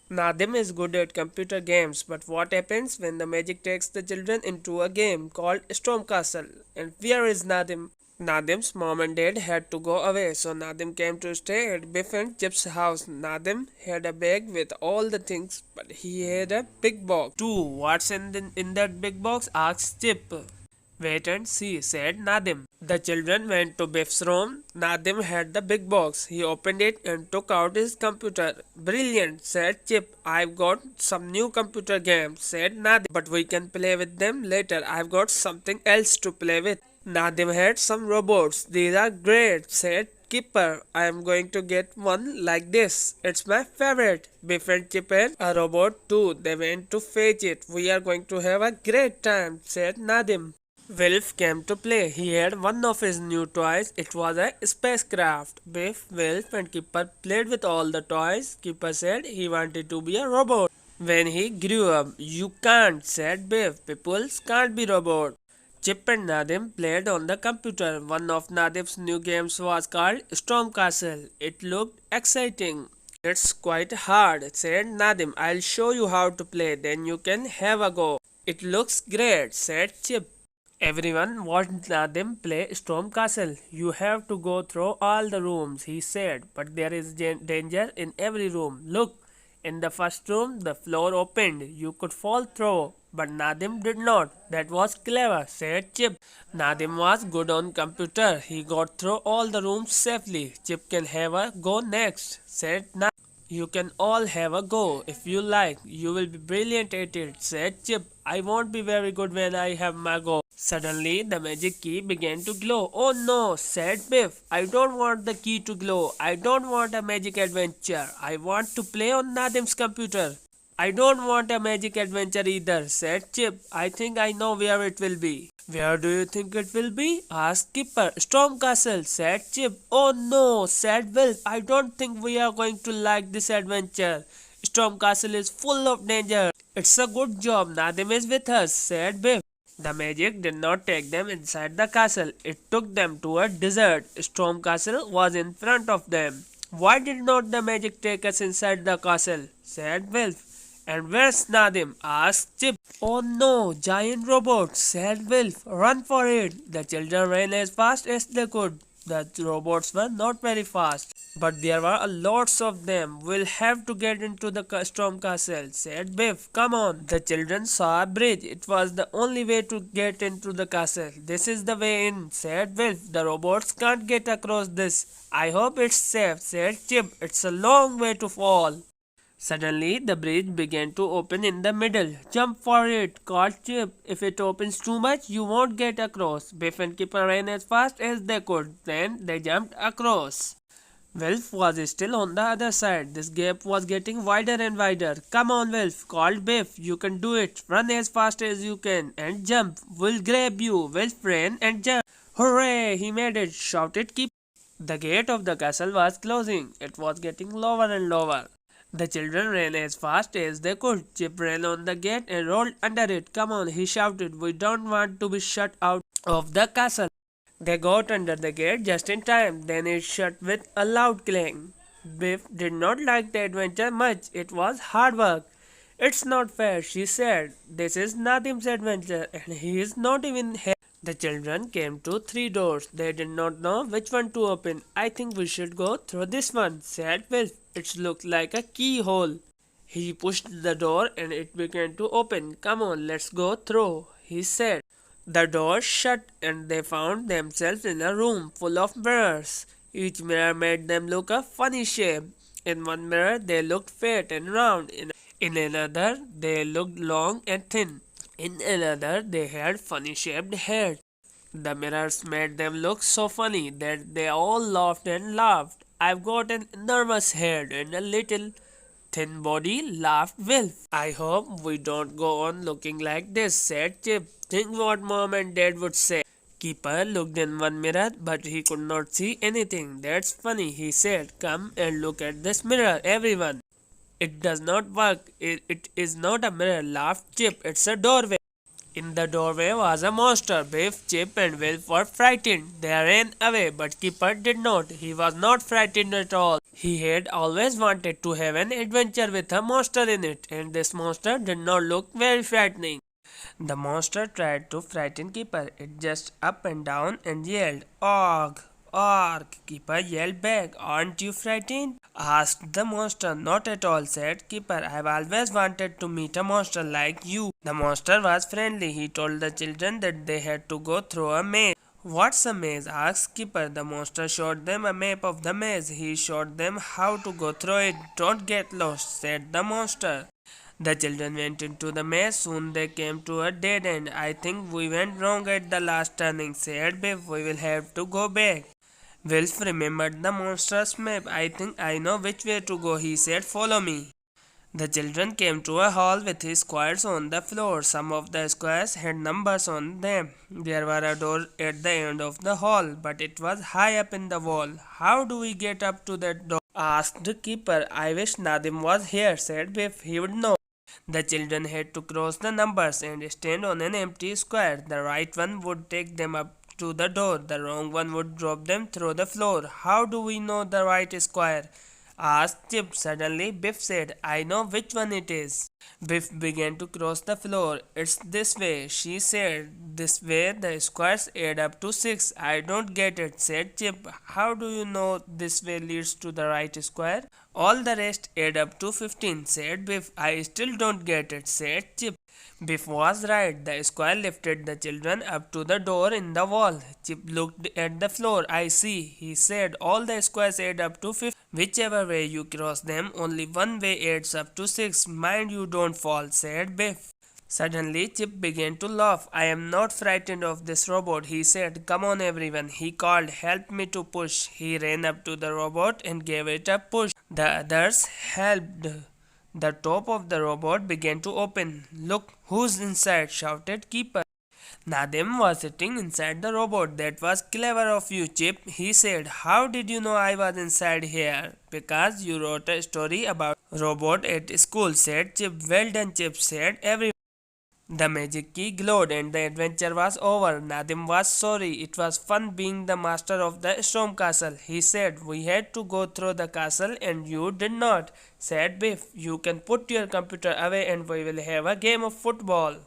Nadim is good at computer games, but what happens when the magic takes the children into a game called Storm Castle? And where is Nadim? Nadim's mom and dad had to go away, so Nadim came to stay at Biff and Chip's house. Nadim had a bag with all the things, but he had a big box too. What's in that big box? asked Chip. Wait and see, said Nadim. The children went to Biff's room. Nadim had the big box. He opened it and took out his computer. Brilliant, said Chip. I've got some new computer games, said Nadim. But we can play with them later. I've got something else to play with. Nadim had some robots. These are great, said Keeper. I am going to get one like this. It's my favorite. Biff and Chip had a robot too. They went to fetch it. We are going to have a great time, said Nadim. Wilf came to play. He had one of his new toys. It was a spacecraft. Biff, Wilf, and Kipper played with all the toys. Kipper said he wanted to be a robot when he grew up. You can't, said Biff. People can't be robots. Chip and Nadim played on the computer. One of Nadim's new games was called Storm Castle. It looked exciting. It's quite hard, said Nadim. I'll show you how to play, then you can have a go. It looks great, said Chip. Everyone watched Nadim play Storm Castle. You have to go through all the rooms, he said, but there is danger in every room. Look, in the first room, the floor opened. You could fall through, but Nadim did not. That was clever, said Chip. Nadim was good on computer. He got through all the rooms safely. Chip can have a go next, said Nadim. You can all have a go if you like. You will be brilliant at it, said Chip. I won't be very good when I have my go. Suddenly, the magic key began to glow. Oh no, said Biff. I don't want the key to glow. I don't want a magic adventure. I want to play on Nadim's computer. I don't want a magic adventure either, said Chip. I think I know where it will be. Where do you think it will be? asked Kipper. Storm Castle, said Chip. Oh no, said Wilf. I don't think we are going to like this adventure. Storm Castle is full of danger. It's a good job Nadim is with us, said Biff. The magic did not take them inside the castle. It took them to a desert. Storm Castle was in front of them. Why did not the magic take us inside the castle? said Wilf. And where's Nadim? asked Chip. Oh no, giant robots, said Wilf. Run for it. The children ran as fast as they could. The robots were not very fast, but there were lots of them. We'll have to get into the storm castle, said Biff. Come on. The children saw a bridge. It was the only way to get into the castle. This is the way in, said Wilf. The robots can't get across this. I hope it's safe, said Chip. It's a long way to fall. Suddenly, the bridge began to open in the middle. Jump for it, called Chip. If it opens too much, you won't get across. Biff and Kipper ran as fast as they could. Then they jumped across. Wilf was still on the other side. This gap was getting wider and wider. Come on, Wilf, called Biff. You can do it. Run as fast as you can and jump. We'll grab you. Wilf ran and jumped. Hooray! He made it, shouted Kipper. The gate of the castle was closing. It was getting lower and lower. The children ran as fast as they could. Chip ran on the gate and rolled under it. Come on, he shouted. We don't want to be shut out of the castle. They got under the gate just in time. Then it shut with a loud clang. Biff did not like the adventure much. It was hard work. It's not fair, she said. This is Nadim's adventure and he is not even here. The children came to 3 doors. They did not know which one to open. I think we should go through this one, said Wilf. It looked like a keyhole. He pushed the door and it began to open. Come on, let's go through, he said. The door shut and they found themselves in a room full of mirrors. Each mirror made them look a funny shape. In one mirror, they looked fat and round. In another, they looked long and thin. In another, they had funny-shaped hair. The mirrors made them look so funny that they all laughed and laughed. I've got an enormous head and a little thin body, laughed Wilf. I hope we don't go on looking like this, said Chip. Think what Mom and Dad would say. Keeper looked in one mirror, but he could not see anything. That's funny, he said. Come and look at this mirror, everyone. It does not work. It is not a mirror, laughed Chip. It's a doorway. In the doorway was a monster. Biff, Chip and Wilf were frightened. They ran away, but Kipper did not. He was not frightened at all. He had always wanted to have an adventure with a monster in it, and this monster did not look very frightening. The monster tried to frighten Keeper. It just up and down and yelled, "Ogh! Ogh!" Keeper yelled back, "Aren't you frightened?" asked the monster. "Not at all," said Keeper. "I've always wanted to meet a monster like you." The monster was friendly. He told the children that they had to go through a maze. "What's a maze?" asked Skipper. The monster showed them a map of the maze. He showed them how to go through it. "Don't get lost," said the monster. The children went into the maze. Soon they came to a dead end. "I think we went wrong at the last turning," said Biff. "We will have to go back." Wilf remembered the monster's map. "I think I know which way to go," he said. "Follow me." The children came to a hall with squares on the floor. Some of the squares had numbers on them. There were a door at the end of the hall, but it was high up in the wall. "How do we get up to that door?" asked the keeper. "I wish Nadim was here," said Biff. "He would know." The children had to cross the numbers and stand on an empty square. The right one would take them up to the door. The wrong one would drop them through the floor. "How do we know the right square?" asked Chip. Suddenly Biff said, "I know which one it is." Biff began to cross the floor. "It's this way," she said. "This way the squares add up to 6. "I don't get it," said Chip. "How do you know this way leads to the right square?" "All the rest add up to 15, said Biff. "I still don't get it," said Chip. Biff was right. The squire lifted the children up to the door in the wall. Chip looked at the floor. "I see," he said. "All the squares add up to 50. Whichever way you cross them, only one way adds up to 6. Mind you don't fall," said Biff. Suddenly Chip began to laugh. "I am not frightened of this robot," he said. "Come on everyone," he called. "Help me to push." He ran up to the robot and gave it a push. The others helped. The top of the robot began to open. "Look who's inside," shouted Keeper. Nadim was sitting inside the robot. "That was clever of you, Chip," he said. "How did you know I was inside here?" "Because you wrote a story about robot at school," said Chip. "Well done, Chip," said everyone. The magic key glowed and the adventure was over. Nadim was sorry. "It was fun being the master of the storm castle," he said. "We had to go through the castle and you did not," said Biff. "You can put your computer away and we will have a game of football."